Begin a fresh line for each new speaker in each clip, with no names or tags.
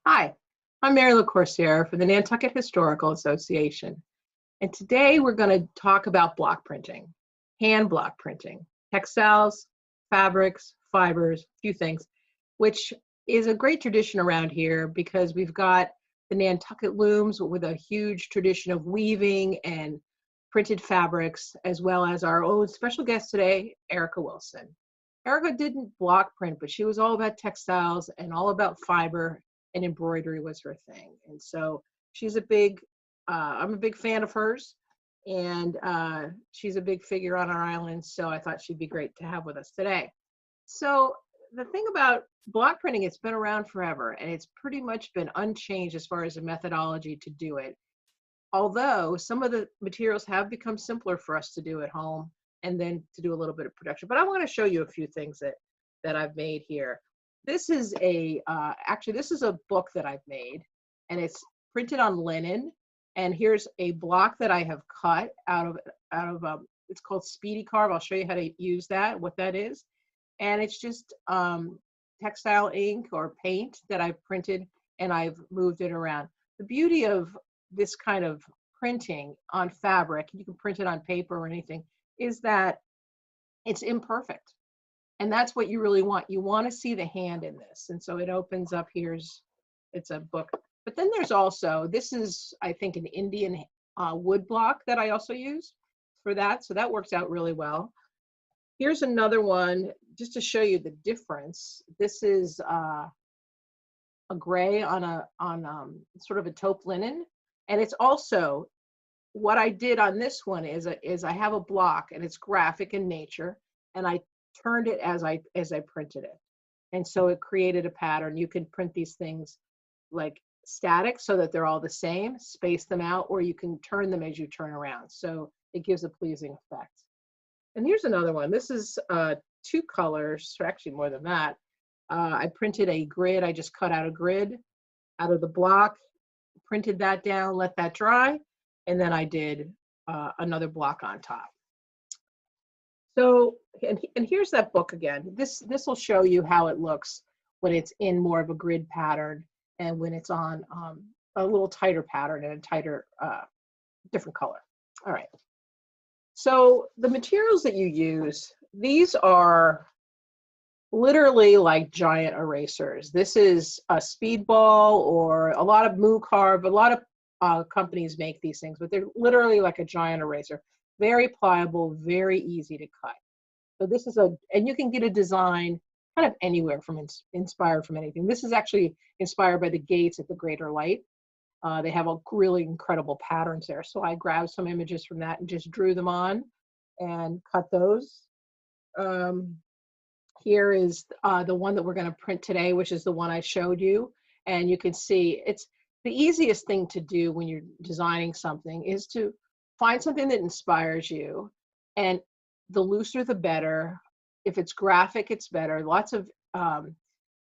Hi, I'm Mary Lacoursiere for the Nantucket Historical Association. And today we're going to talk about block printing, hand block printing, textiles, fabrics, fibers, a few things, which is a great tradition around here because we've got the Nantucket looms with a huge tradition of weaving and printed fabrics, as well as our own special guest today, Erica Wilson. Erica didn't block print, but she was all about textiles and all about fiber, and embroidery was her thing. And so she's I'm a big fan of hers, and she's a big figure on our island, so I thought she'd be great to have with us today. So the thing about block printing, it's been around forever, and it's pretty much been unchanged as far as the methodology to do it. Although some of the materials have become simpler for us to do at home and then to do a little bit of production. But I want to show you a few things that I've made here. This is this is a book that I've made, and it's printed on linen. And here's a block that I have cut out of it's called Speedy Carve. I'll show you how to use that, what that is. And it's just textile ink or paint that I've printed, and I've moved it around. The beauty of this kind of printing on fabric, you can print it on paper or anything, is that it's imperfect. And that's what you really want. You want to see the hand in this. And so it opens up, it's a book. But then there's also, this is, I think, an Indian wood block that I also use for that. So that works out really well. Here's another one, just to show you the difference. This is a gray on sort of a taupe linen. And it's also, what I did on this one is I have a block, and it's graphic in nature, and I turned it as I printed it. And so it created a pattern. You can print these things like static so that they're all the same, space them out, or you can turn them as you turn around. So it gives a pleasing effect. And here's another one. This is 2 colors, or actually more than that. I printed a grid. I just cut out a grid out of the block, printed that down, let that dry, and then I did another block on top. So, and here's that book again. This will show you how it looks when it's in more of a grid pattern and when it's on a little tighter pattern and a tighter, different color. All right. So the materials that you use, these are literally like giant erasers. This is a speedball or a lot of Moo Carve. A lot of companies make these things, but they're literally like a giant eraser. Very pliable, very easy to cut. So this is and you can get a design kind of anywhere inspired from anything. This is actually inspired by the gates at the Greater Light. They have a really incredible patterns there. So I grabbed some images from that and just drew them on and cut those. Here is the one that we're going to print today, which is the one I showed you. And you can see it's the easiest thing to do when you're designing something is to find something that inspires you, and the looser the better. If it's graphic, it's better. Lots of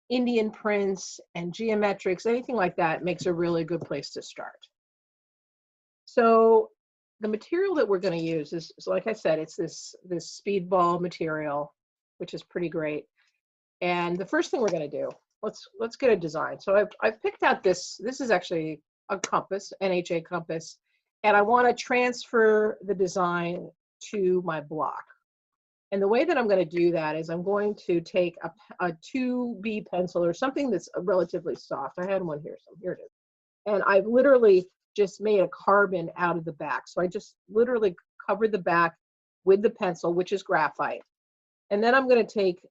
Indian prints and geometrics, anything like that makes a really good place to start. So the material that we're going to use is, so like I said, it's this speedball material, which is pretty great. And the first thing we're going to do, let's get a design. So I've picked out this is actually a compass, NHA compass. And I want to transfer the design to my block. And the way that I'm going to do that is I'm going to take a 2B pencil or something that's relatively soft. I had one here, so here it is. And I've literally just made a carbon out of the back. So I just literally covered the back with the pencil, which is graphite. And then I'm going to take,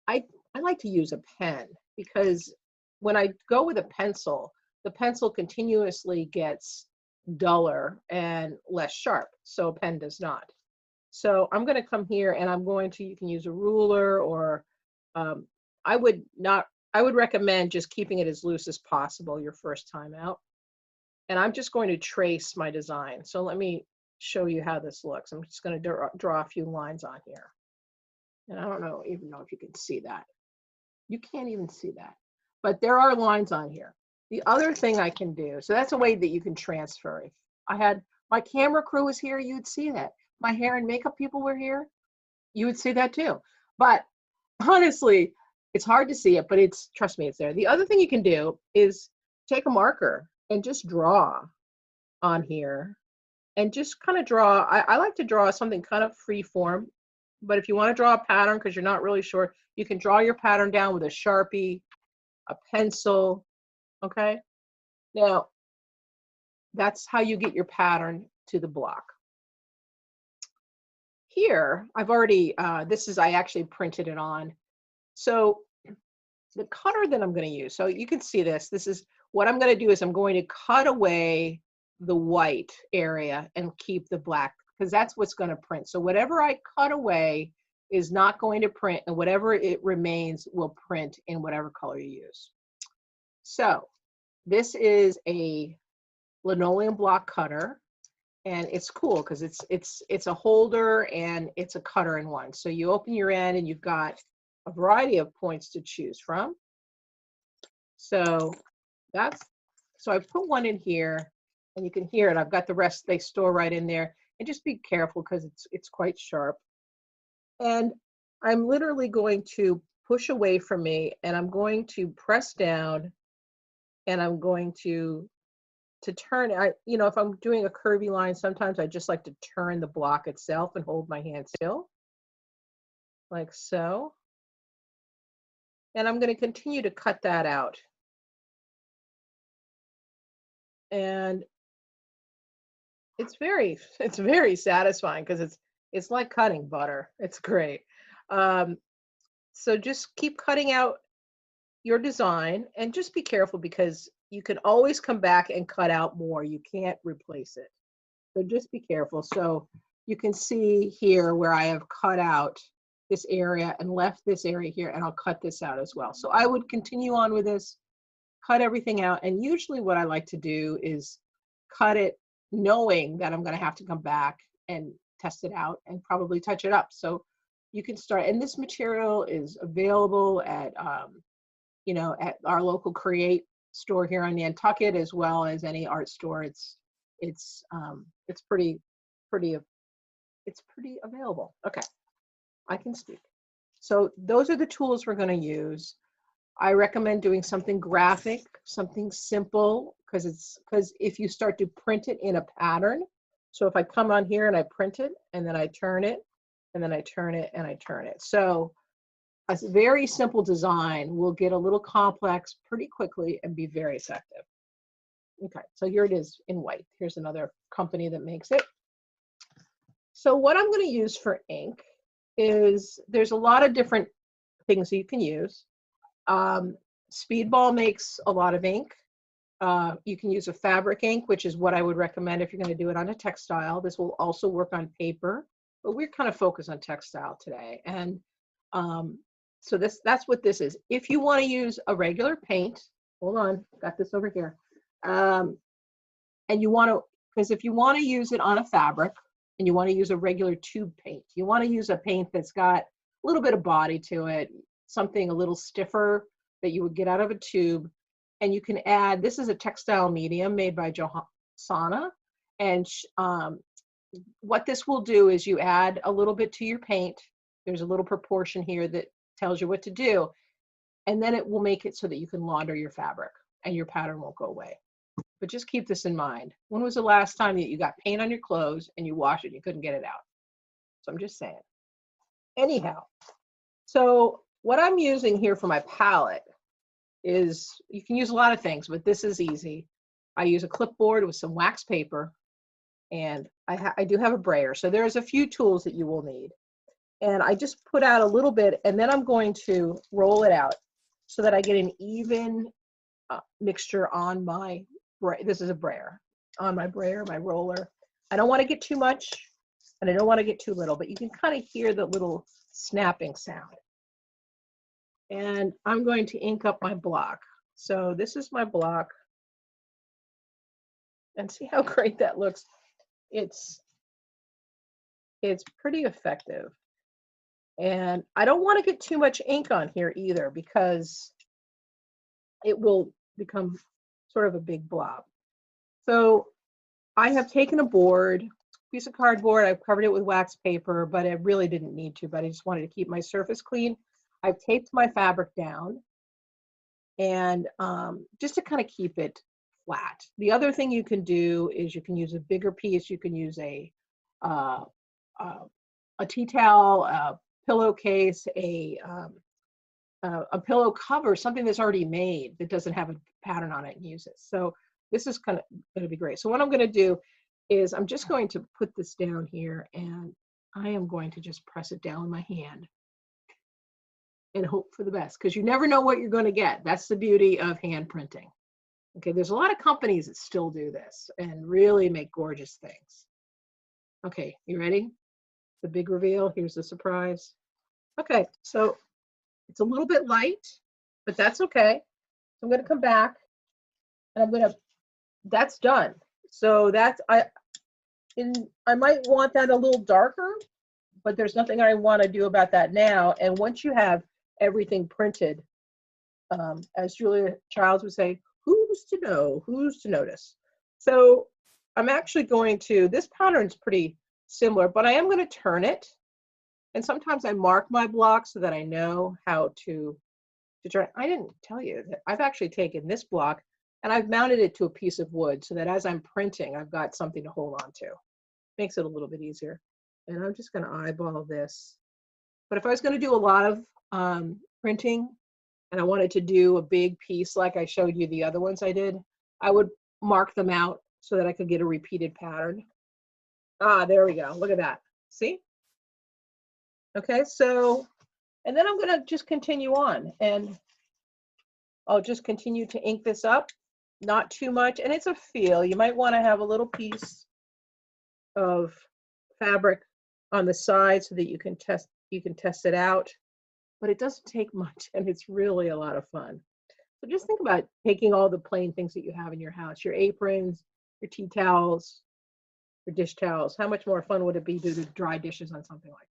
I like to use a pen because when I go with a pencil, the pencil continuously gets duller and less sharp, so a pen does not. So I'm going to come here and you can use a ruler, or I would recommend just keeping it as loose as possible your first time out. And I'm just going to trace my design. So let me show you how this looks. I'm just going to draw a few lines on here. And I don't even know if you can see that. You can't even see that, but there are lines on here. The other thing I can do, so that's a way that you can transfer. If I had my camera crew was here, you'd see that. My hair and makeup people were here, you would see that too. But honestly, it's hard to see it, but trust me, it's there. The other thing you can do is take a marker and just draw on here, and just kind of draw. I like to draw something kind of free form, but if you want to draw a pattern because you're not really sure, you can draw your pattern down with a Sharpie, a pencil, okay? Now, that's how you get your pattern to the block. Here, I've already, I actually printed it on. So the cutter that I'm going to use, so you can see this is what I'm going to do is I'm going to cut away the white area and keep the black, because that's what's going to print. So whatever I cut away is not going to print, and whatever it remains will print in whatever color you use. So this is a linoleum block cutter, and it's cool because it's a holder and it's a cutter in one. So you open your end and you've got a variety of points to choose from. So I put one in here, and you can hear it. I've got the rest, they store right in there. And just be careful because it's quite sharp. And I'm literally going to push away from me, and I'm going to press down, and I'm going to turn. If I'm doing a curvy line, sometimes I just like to turn the block itself and hold my hand still, like so. And I'm going to continue to cut that out. And it's very satisfying because it's like cutting butter. It's great. So just keep cutting out your design, and just be careful because you can always come back and cut out more. You can't replace it. So just be careful. So you can see here where I have cut out this area and left this area here, and I'll cut this out as well. So I would continue on with this, cut everything out. And usually what I like to do is cut it knowing that I'm going to have to come back and test it out and probably touch it up. So you can start, and this material is available at at our local Create store here on Nantucket, as well as any art store. It's pretty available. Okay, I can speak. So those are the tools we're going to use. I recommend doing something graphic, something simple, because if you start to print it in a pattern, so if I come on here and I print it, and then I turn it, and then I turn it, and I turn it. So a very simple design will get a little complex pretty quickly and be very effective. Okay, so here it is in white. Here's another company that makes it. So what I'm going to use for ink is, there's a lot of different things that you can use. Speedball makes a lot of ink. You can use a fabric ink, which is what I would recommend if you're going to do it on a textile. This will also work on paper, but we're kind of focused on textile today. And so that's what this is. If you want to use a regular paint, hold on, got this over here. And you want to, because if you want to use it on a fabric and you want to use a regular tube paint, you want to use a paint that's got a little bit of body to it, something a little stiffer that you would get out of a tube. And you can add, this is a textile medium made by Johanna. And what this will do is you add a little bit to your paint. There's a little proportion here that tells you what to do. And then it will make it so that you can launder your fabric and your pattern won't go away. But just keep this in mind. When was the last time that you got paint on your clothes and you washed it and you couldn't get it out? So I'm just saying. Anyhow, so what I'm using here for my palette is, you can use a lot of things, but this is easy. I use a clipboard with some wax paper, and I do have a brayer. So there's a few tools that you will need. And I just put out a little bit, and then I'm going to roll it out so that I get an even mixture on my, this is a brayer, on my brayer, my roller. I don't want to get too much, and I don't want to get too little, but you can kind of hear the little snapping sound. And I'm going to ink up my block. So this is my block. And see how great that looks. It's pretty effective. And I don't want to get too much ink on here either, because it will become sort of a big blob. So I have taken a board, piece of cardboard, I've covered it with wax paper, but I really didn't need to, but I just wanted to keep my surface clean. I've taped my fabric down, and just to kind of keep it flat. The other thing you can do is you can use a bigger piece. You can use uh, a tea towel, a pillowcase, a pillow cover, something that's already made that doesn't have a pattern on it, and use it. So this is kind of going to be great. So what I'm going to do is I'm just going to put this down here, and I am going to just press it down with my hand and hope for the best, because you never know what you're going to get. That's the beauty of hand printing. Okay, there's a lot of companies that still do this and really make gorgeous things. Okay, you ready? The big reveal. Here's the surprise. Okay, so it's a little bit light, but that's okay. So I'm going to come back, and I'm going to, that's done. So that's, I might want that a little darker, but there's nothing I want to do about that now. And once you have everything printed, as Julia Childs would say, who's to know, who's to notice? So I'm actually going to, this pattern's pretty similar, but I am going to turn it. And sometimes I mark my blocks so that I know how to turn. I didn't tell you that I've actually taken this block and I've mounted it to a piece of wood so that as I'm printing, I've got something to hold on to. Makes it a little bit easier. And I'm just going to eyeball this. But if I was going to do a lot of printing and I wanted to do a big piece like I showed you the other ones I did, I would mark them out so that I could get a repeated pattern. Ah, there we go. Look at that. See? Okay, so, and then I'm going to just continue on, and I'll just continue to ink this up, not too much, and it's a feel. You might want to have a little piece of fabric on the side so that you can test it out, but it doesn't take much, and it's really a lot of fun. So just think about taking all the plain things that you have in your house, your aprons, your tea towels, your dish towels. How much more fun would it be to do dry dishes on something like that?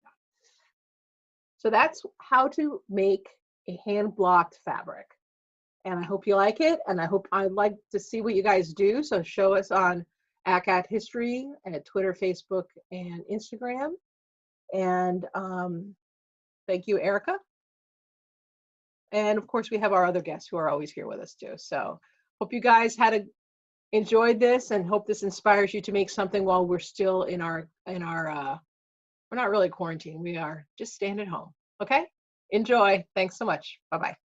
So that's how to make a hand-blocked fabric. And I hope you like it, and I'd like to see what you guys do. So show us on ACAT History at Twitter, Facebook, and Instagram. And thank you, Erica. And of course, we have our other guests who are always here with us too. So hope you guys enjoyed this, and hope this inspires you to make something while we're still in our we're not really quarantined. We are just staying at home. Okay? Enjoy. Thanks so much. Bye-bye.